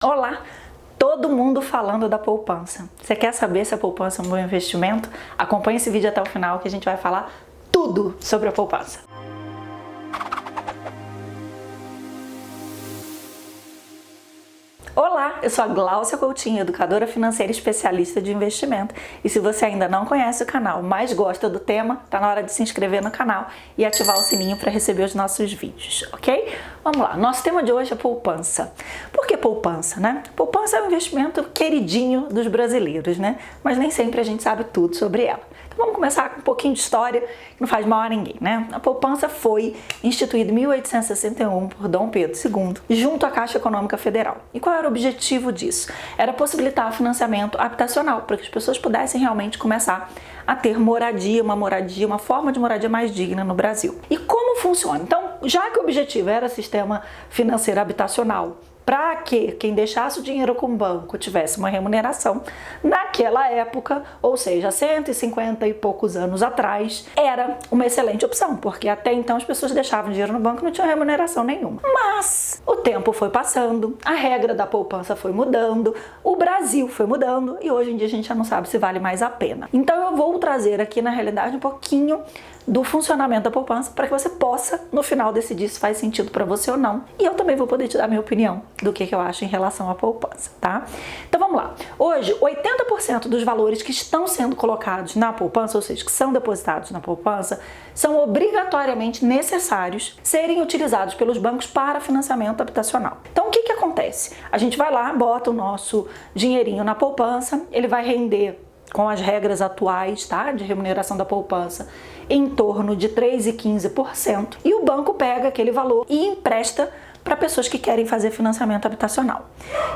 Olá! Todo mundo falando da poupança. Você quer saber se a poupança é um bom investimento? Acompanhe esse vídeo até o final que a gente vai falar tudo sobre a poupança. Olá, eu sou a Gláucia Coutinho, educadora financeira especialista de investimento. E se você ainda não conhece o canal, mas gosta do tema, tá na hora de se inscrever no canal e ativar o sininho para receber os nossos vídeos, ok? Vamos lá, nosso tema de hoje é poupança. Por que poupança, né? Poupança é um investimento queridinho dos brasileiros, né? Mas nem sempre a gente sabe tudo sobre ela. Então vamos começar com um pouquinho de história, que não faz mal a ninguém, né? A poupança foi instituída em 1861 por Dom Pedro II, junto à Caixa Econômica Federal. E qual era o objetivo disso? Era possibilitar financiamento habitacional, para que as pessoas pudessem realmente começar a ter moradia, uma forma de moradia mais digna no Brasil. E como funciona? Então, já que o objetivo era sistema financeiro habitacional, para que quem deixasse o dinheiro com o banco tivesse uma remuneração, naquela época, ou seja, 150 e poucos anos atrás, era uma excelente opção, porque até então as pessoas deixavam dinheiro no banco e não tinham remuneração nenhuma. Mas o tempo foi passando, a regra da poupança foi mudando, o Brasil foi mudando e hoje em dia a gente já não sabe se vale mais a pena. Então eu vou trazer aqui na realidade um pouquinho do funcionamento da poupança para que você possa no final decidir se faz sentido para você ou não. E eu também vou poder te dar minha opinião do que eu acho em relação à poupança, tá? Então vamos lá. Hoje, 80% dos valores que estão sendo colocados na poupança, ou seja, que são depositados na poupança, são obrigatoriamente necessários serem utilizados pelos bancos para financiamento habitacional. Então o que acontece? A gente vai lá, bota o nosso dinheirinho na poupança, ele vai render com as regras atuais, tá, de remuneração da poupança, em torno de 3,15%, e o banco pega aquele valor e empresta para pessoas que querem fazer financiamento habitacional.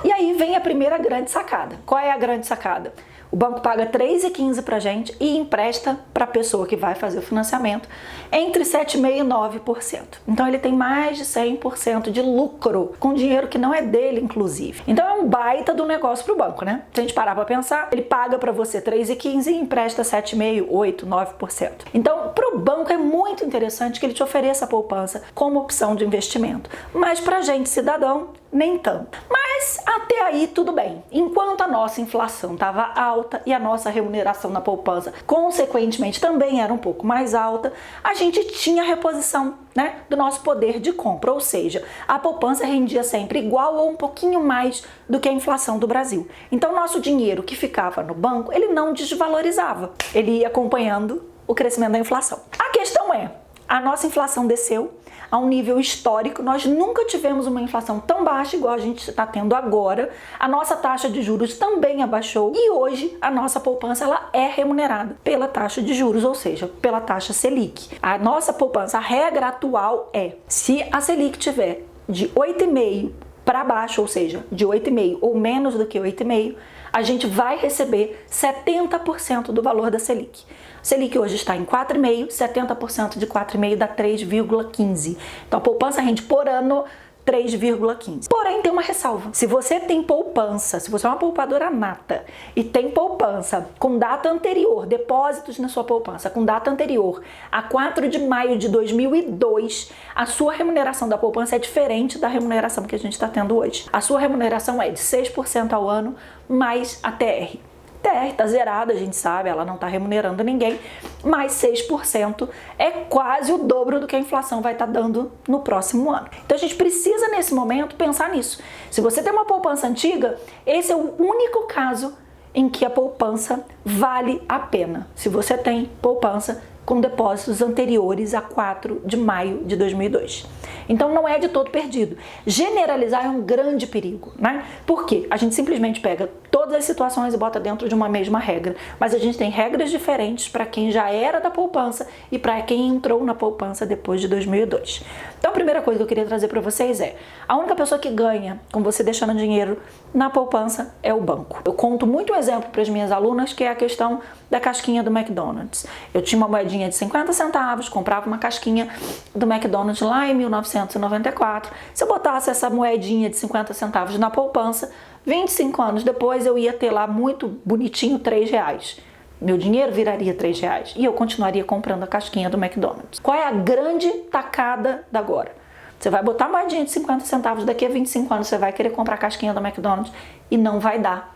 E aí vem a primeira grande sacada. Qual é a grande sacada? O banco paga 3,15% para a gente e empresta para a pessoa que vai fazer o financiamento entre 7,5% e 9%. Então ele tem mais de 100% de lucro com dinheiro que não é dele, inclusive. Então é um baita do negócio para o banco, né? Se a gente parar para pensar, ele paga para você 3,15% e empresta 7,5%, 8%, 9%. Então para o banco é muito interessante que ele te ofereça a poupança como opção de investimento. Mas para a gente, cidadão, nem tanto. Mas até aí tudo bem. Enquanto a nossa inflação estava alta e a nossa remuneração na poupança, consequentemente, também era um pouco mais alta, a gente tinha reposição, né, do nosso poder de compra. Ou seja, a poupança rendia sempre igual ou um pouquinho mais do que a inflação do Brasil. Então, nosso dinheiro que ficava no banco, ele não desvalorizava. Ele ia acompanhando o crescimento da inflação. A questão é, a nossa inflação desceu a um nível histórico, nós nunca tivemos uma inflação tão baixa igual a gente está tendo agora, a nossa taxa de juros também abaixou e hoje a nossa poupança ela é remunerada pela taxa de juros, ou seja, pela taxa Selic. A nossa poupança, a regra atual é, se a Selic tiver de 8,5% para baixo, ou seja, de 8,5% ou menos do que 8,5%, a gente vai receber 70% do valor da Selic. Selic hoje está em 4,5%, 70% de 4,5% dá 3,15%. Então a poupança rende por ano 3,15%. Porém, tem uma ressalva. Se você tem poupança, se você é uma poupadora nata e tem poupança com data anterior, depósitos na sua poupança com data anterior a 4 de maio de 2002, a sua remuneração da poupança é diferente da remuneração que a gente está tendo hoje. A sua remuneração é de 6% ao ano mais a TR. TR está zerada, a gente sabe, ela não está remunerando ninguém, mas 6% é quase o dobro do que a inflação vai estar dando no próximo ano. Então a gente precisa nesse momento pensar nisso. Se você tem uma poupança antiga, esse é o único caso em que a poupança vale a pena. Se você tem poupança com depósitos anteriores a 4 de maio de 2002. Então não é de todo perdido. Generalizar é um grande perigo, né? Porque a gente simplesmente pega todas as situações e bota dentro de uma mesma regra, mas a gente tem regras diferentes para quem já era da poupança e para quem entrou na poupança depois de 2002. Então a primeira coisa que eu queria trazer para vocês é, a única pessoa que ganha com você deixando dinheiro na poupança é o banco. Eu conto muito um exemplo para as minhas alunas, que é a questão da casquinha do McDonald's. Eu tinha uma moedinha de 50 centavos, comprava uma casquinha do McDonald's lá em 1994. Se eu botasse essa moedinha de 50 centavos na poupança, 25 anos depois eu ia ter lá muito bonitinho R$3. Meu dinheiro viraria R$3 e eu continuaria comprando a casquinha do McDonald's. Qual é a grande tacada da agora? Você vai botar moedinha de 50 centavos, daqui a 25 anos você vai querer comprar a casquinha do McDonald's e não vai dar.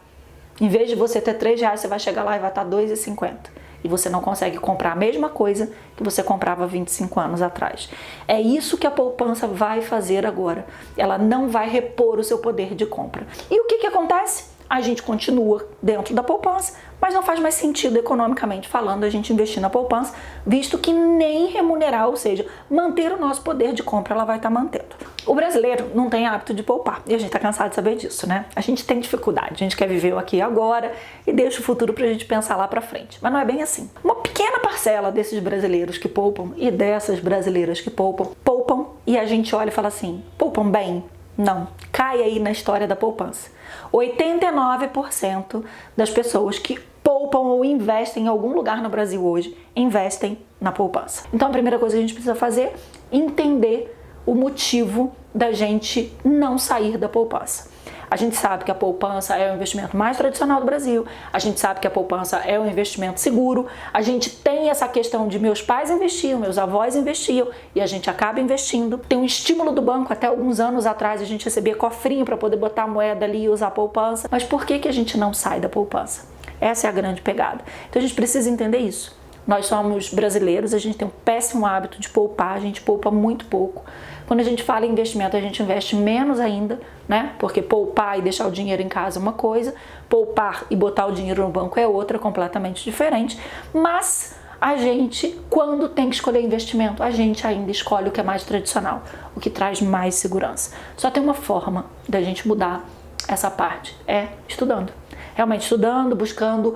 Em vez de você ter R$3, você vai chegar lá e vai estar R$2,50. E você não consegue comprar a mesma coisa que você comprava 25 anos atrás. É isso que a poupança vai fazer agora. Ela não vai repor o seu poder de compra. E o que acontece? A gente continua dentro da poupança, mas não faz mais sentido economicamente falando a gente investir na poupança, visto que nem remunerar, ou seja, manter o nosso poder de compra, ela vai estar mantendo. O brasileiro não tem hábito de poupar, e a gente tá cansado de saber disso, né? A gente tem dificuldade, a gente quer viver o aqui e agora e deixa o futuro pra gente pensar lá pra frente, mas não é bem assim. Uma pequena parcela desses brasileiros que poupam e dessas brasileiras que poupam e a gente olha e fala assim, poupam bem? Não, cai aí na história da poupança. 89% das pessoas que poupam ou investem em algum lugar no Brasil hoje, investem na poupança. Então a primeira coisa que a gente precisa fazer é entender o motivo da gente não sair da poupança. A gente sabe que a poupança é o investimento mais tradicional do Brasil, a gente sabe que a poupança é um investimento seguro, a gente tem essa questão de meus pais investiam, meus avós investiam e a gente acaba investindo. Tem um estímulo do banco, até alguns anos atrás a gente recebia cofrinho para poder botar a moeda ali e usar a poupança. Mas por que a gente não sai da poupança? Essa é a grande pegada. Então a gente precisa entender isso. Nós somos brasileiros, a gente tem um péssimo hábito de poupar, a gente poupa muito pouco. Quando a gente fala em investimento, a gente investe menos ainda, né? Porque poupar e deixar o dinheiro em casa é uma coisa, poupar e botar o dinheiro no banco é outra, completamente diferente. Mas a gente, quando tem que escolher investimento, a gente ainda escolhe o que é mais tradicional, o que traz mais segurança. Só tem uma forma da gente mudar essa parte, é estudando. Realmente estudando, buscando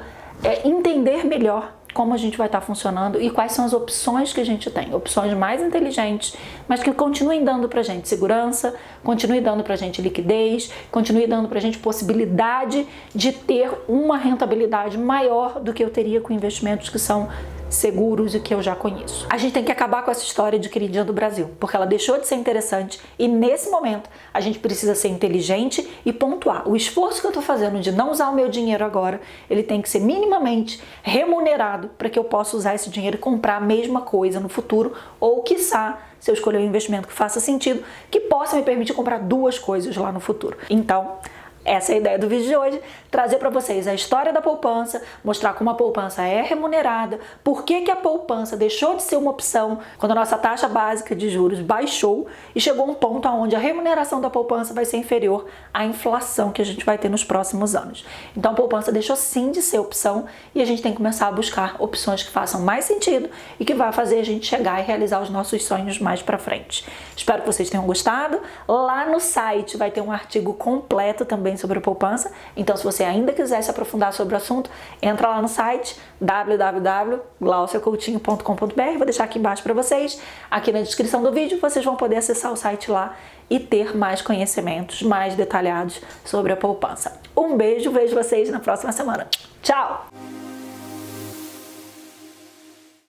entender melhor como a gente vai estar funcionando e quais são as opções que a gente tem. Opções mais inteligentes, mas que continuem dando pra gente segurança, continuem dando pra gente liquidez, continuem dando pra gente possibilidade de ter uma rentabilidade maior do que eu teria com investimentos que são seguros e que eu já conheço. A gente tem que acabar com essa história de queridinha do Brasil, porque ela deixou de ser interessante e nesse momento a gente precisa ser inteligente e pontuar. O esforço que eu tô fazendo de não usar o meu dinheiro agora, ele tem que ser minimamente remunerado para que eu possa usar esse dinheiro e comprar a mesma coisa no futuro ou, quiçá, se eu escolher um investimento que faça sentido, que possa me permitir comprar duas coisas lá no futuro. Então, essa é a ideia do vídeo de hoje, trazer para vocês a história da poupança, mostrar como a poupança é remunerada, por que a poupança deixou de ser uma opção quando a nossa taxa básica de juros baixou e chegou a um ponto onde a remuneração da poupança vai ser inferior à inflação que a gente vai ter nos próximos anos. Então a poupança deixou sim de ser opção e a gente tem que começar a buscar opções que façam mais sentido e que vai fazer a gente chegar e realizar os nossos sonhos mais para frente. Espero que vocês tenham gostado. Lá no site vai ter um artigo completo também sobre a poupança, então se você ainda quiser se aprofundar sobre o assunto, entra lá no site www.glauciacoutinho.com.br, vou deixar aqui embaixo para vocês, aqui na descrição do vídeo vocês vão poder acessar o site lá e ter mais conhecimentos mais detalhados sobre a poupança. Um beijo, vejo vocês na próxima semana. Tchau!